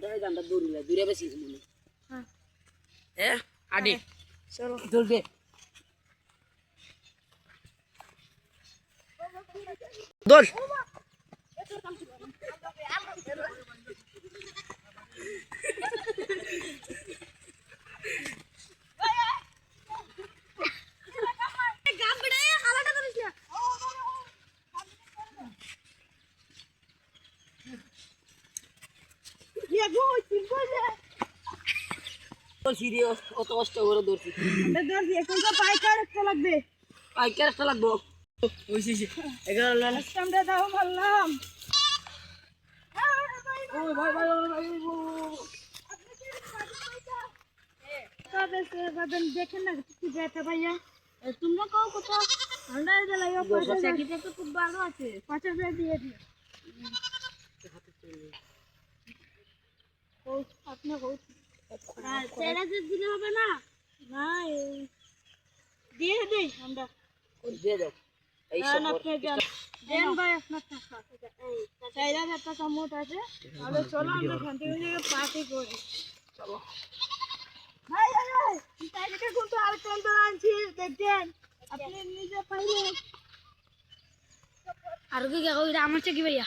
আমরা দৌড়িলে দূরে বেশি মনে হ্যাঁ আডি চলো দৌড়বে দৌড় অত কষ্ট করে দৌড়ছি এখন তো পাইকার একটা লাগবে পাইকার একটা লাগবো আমরা দাও বললাম দেখেন না কি বেটা ভাইয়া তোমরা কাও কথা ঠান্ডা দিলে তো খুব ভালো আছে 5000 দিয়ে দিও আপনি সেটা দিলে হবে না না দিয়ে দেই আমরা দিয়ে দাও এই সব দেন ভাই আপনার টাকা এই 4000 টাকা মোট আছে তাহলে চলো আমরা শান্তিগঞ্জে পার্টি করি চলো ভাই ভাই টাইটাকে কিন্তু আর টেন্ডার আনছি দেখেন আপনি নিজে পাইলে আর কি কইরা আমার চেকি ভাইয়া